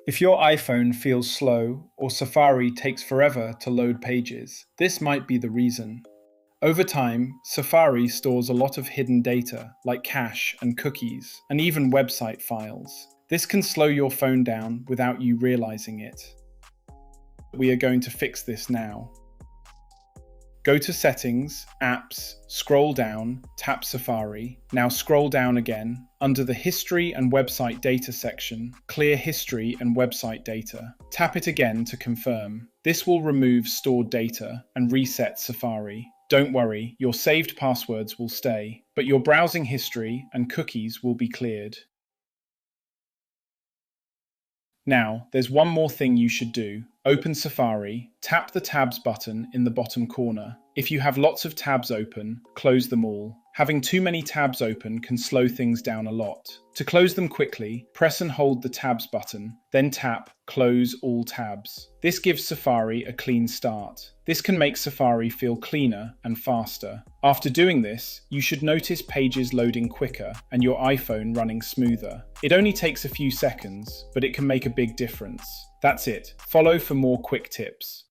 If your iPhone feels slow or Safari takes forever to load pages, this might be the reason. Over time, Safari stores a lot of hidden data like cache and cookies, and even website files. This can slow your phone down without you realizing it. We are going to fix this now. Go to Settings, Apps, scroll down, tap Safari. Now scroll down again. Under the History and Website Data section, clear History and Website Data. Tap it again to confirm. This will remove stored data and reset Safari. Don't worry, your saved passwords will stay, but your browsing history and cookies will be cleared. Now, there's one more thing you should do. Open Safari, tap the Tabs button in the bottom corner. If you have lots of tabs open, close them all. Having too many tabs open can slow things down a lot. To close them quickly, press and hold the Tabs button, then tap Close All Tabs. This gives Safari a clean start. This can make Safari feel cleaner and faster. After doing this, you should notice pages loading quicker and your iPhone running smoother. It only takes a few seconds, but it can make a big difference. That's it. Follow for more quick tips.